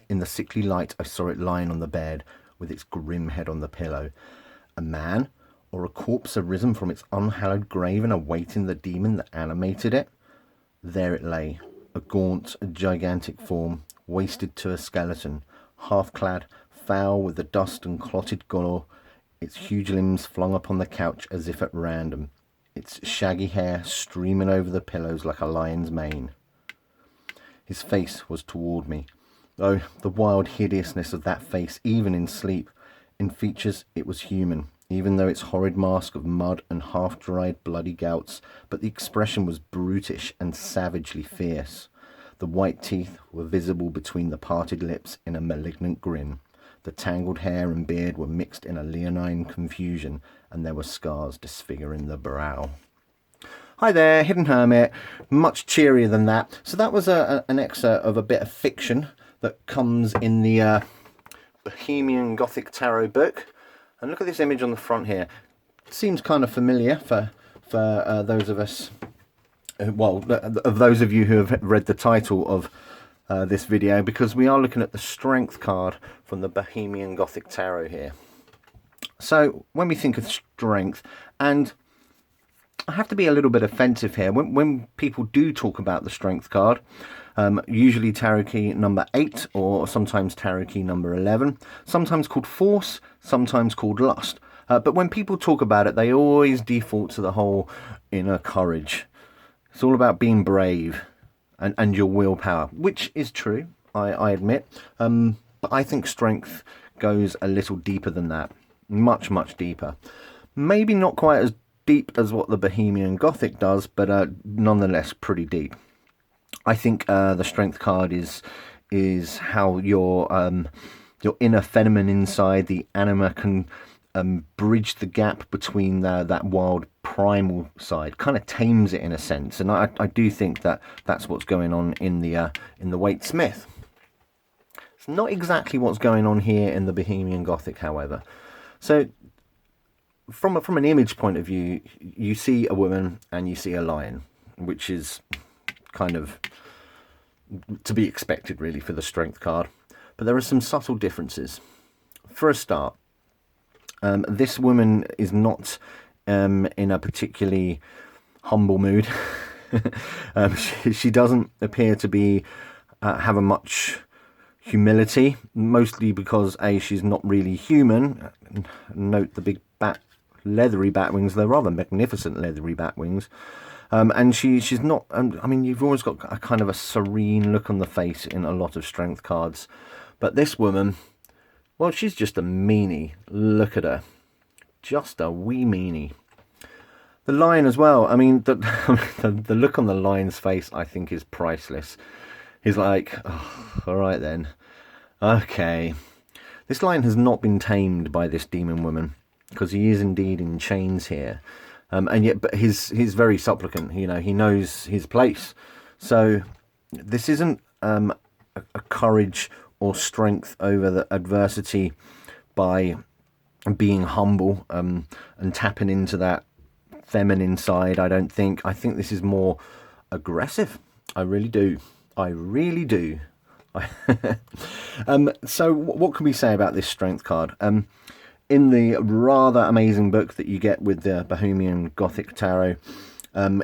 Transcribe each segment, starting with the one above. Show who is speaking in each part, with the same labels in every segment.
Speaker 1: In the sickly light, I saw it lying on the bed, with its grim head on the pillow. A man, or a corpse arisen from its unhallowed grave and awaiting the demon that animated it? There it lay, a gaunt, gigantic form, wasted to a skeleton, half-clad, foul with the dust and clotted gore, its huge limbs flung upon the couch as if at random, its shaggy hair streaming over the pillows like a lion's mane. His face was toward me. Oh, the wild hideousness of that face, even in sleep. In features, it was human, even though its horrid mask of mud and half-dried bloody gouts, but the expression was brutish and savagely fierce. The white teeth were visible between the parted lips in a malignant grin. The tangled hair and beard were mixed in a leonine confusion, and there were scars disfiguring the brow. Hi there, Hidden Hermit. Much cheerier than that. So that was an excerpt of a bit of fiction that comes in the Bohemian Gothic tarot book. And look at this image on the front here. It seems kind of familiar for those of us, well, of those of you who have read the title of this video, because we are looking at the Strength card from the Bohemian Gothic tarot here. So when we think of strength, and I have to be a little bit offensive here, when people do talk about the Strength card, usually tarot key number 8 or sometimes tarot key number 11, sometimes called force, sometimes called lust. But when people talk about it, they always default to the whole inner courage. It's all about being brave and your willpower, which is true, I admit. But I think strength goes a little deeper than that. Much, much deeper. Maybe not quite as deep as what the Bohemian Gothic does, but nonetheless pretty deep. I think the Strength card is how your inner feminine side, the anima, can bridge the gap between that wild primal side, kind of tames it in a sense. And I do think that that's what's going on in the Waite Smith. It's not exactly what's going on here in the Bohemian Gothic, however. So from an image point of view, you see a woman and you see a lion, which is kind of to be expected really for the Strength card. But there are some subtle differences. For a start, this woman is not in a particularly humble mood. She doesn't appear to be have a much humility, mostly because she's not really human. Note the big leathery bat wings. They're rather magnificent leathery bat wings. And she's not, I mean, you've always got a kind of a serene look on the face in a lot of Strength cards. But this woman, well, she's just a meanie. Look at her. Just a wee meanie. The lion as well. I mean, the look on the lion's face, I think, is priceless. He's like, oh, all right then. Okay. This lion has not been tamed by this demon woman, because he is indeed in chains here. And yet, but he's very supplicant. You know, he knows his place. So this isn't a courage or strength over the adversity by being humble and tapping into that feminine side. I don't think. I think this is more aggressive. I really do. I really do. So what can we say about this Strength card? In the rather amazing book that you get with the Bohemian Gothic Tarot,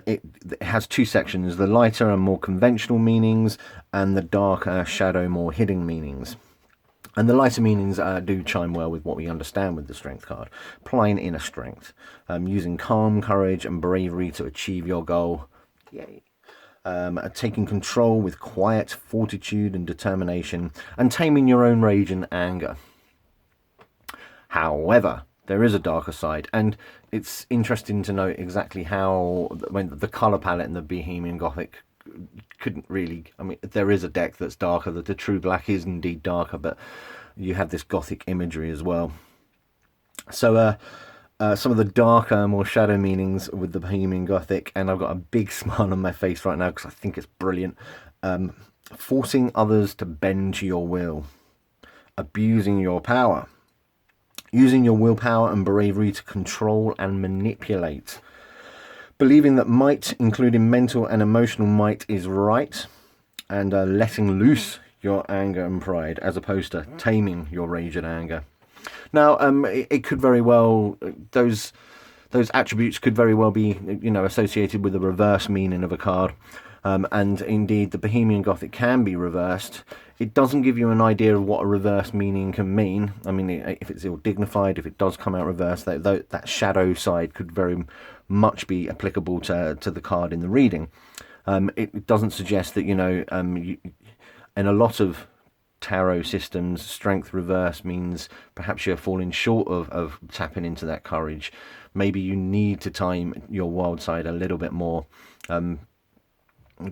Speaker 1: it has two sections, the lighter and more conventional meanings and the darker, shadow, more hidden meanings. And the lighter meanings do chime well with what we understand with the Strength card. Applying inner strength, using calm, courage and bravery to achieve your goal. Yay. Taking control with quiet fortitude and determination, and taming your own rage and anger. However, there is a darker side, and it's interesting to note exactly how when the colour palette in the Bohemian Gothic couldn't really, I mean, there is a deck that's darker, that the True Black is indeed darker, but you have this Gothic imagery as well. So some of the darker, more shadow meanings with the Bohemian Gothic, and I've got a big smile on my face right now because I think it's brilliant. Forcing others to bend to your will, abusing your power, using your willpower and bravery to control and manipulate, believing that might, including mental and emotional might, is right, and letting loose your anger and pride, as opposed to taming your rage and anger. Now, it could very well, those attributes could very well be, associated with the reverse meaning of a card. And indeed, the Bohemian Gothic can be reversed. It doesn't give you an idea of what a reverse meaning can mean. I mean, if it's ill-dignified, if it does come out reversed, that shadow side could very much be applicable to the card in the reading. It doesn't suggest that, in a lot of tarot systems, strength reverse means perhaps you're falling short of tapping into that courage. Maybe you need to time your wild side a little bit more.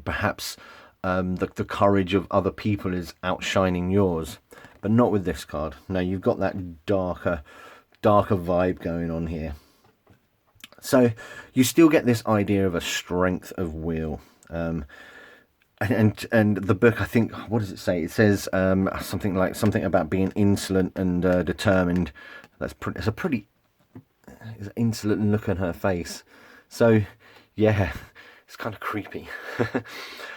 Speaker 1: Perhaps the courage of other people is outshining yours, but not with this card. No, you've got that darker vibe going on here. So you still get this idea of a strength of will. And the book, I think, what does it say? It says something about being insolent and determined. It's a pretty insolent look on her face. So yeah, it's kind of creepy.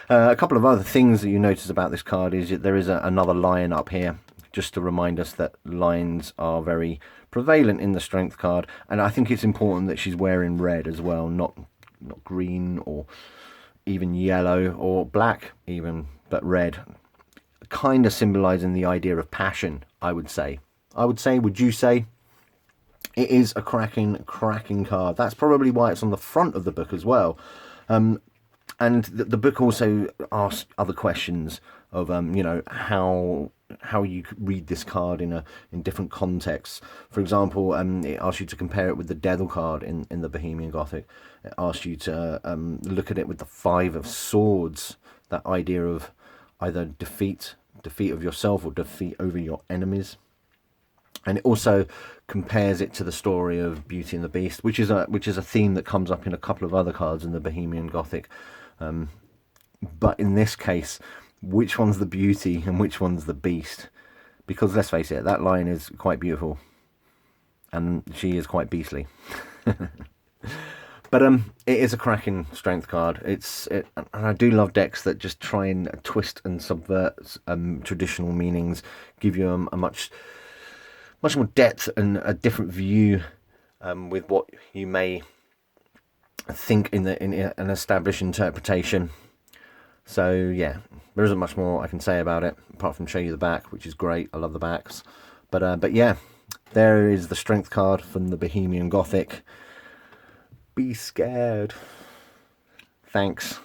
Speaker 1: A couple of other things that you notice about this card is that there is another lion up here, just to remind us that lions are very prevalent in the strength card. And I think it's important that she's wearing red as well, not green or even yellow or black even, but red, kind of symbolizing the idea of passion. I would say, would you say? It is a cracking card. That's probably why it's on the front of the book as well. And the book also asks other questions of how you read this card in different contexts. For example, it asks you to compare it with the Devil card in the Bohemian Gothic. It asks you to look at it with the Five of Swords, that idea of either defeat of yourself or defeat over your enemies. And it also compares it to the story of Beauty and the Beast, which is a theme that comes up in a couple of other cards in the Bohemian Gothic. But in this case, which one's the beauty and which one's the beast? Because let's face it, that lion is quite beautiful, and she is quite beastly. But it is a cracking strength card. And I do love decks that just try and twist and subvert traditional meanings, give you a much more depth and a different view with what you may think in an established interpretation. So yeah, there isn't much more I can say about it apart from show you the back, which is great. I love the backs. But yeah, there is the strength card from the Bohemian Gothic. Be scared. Thanks.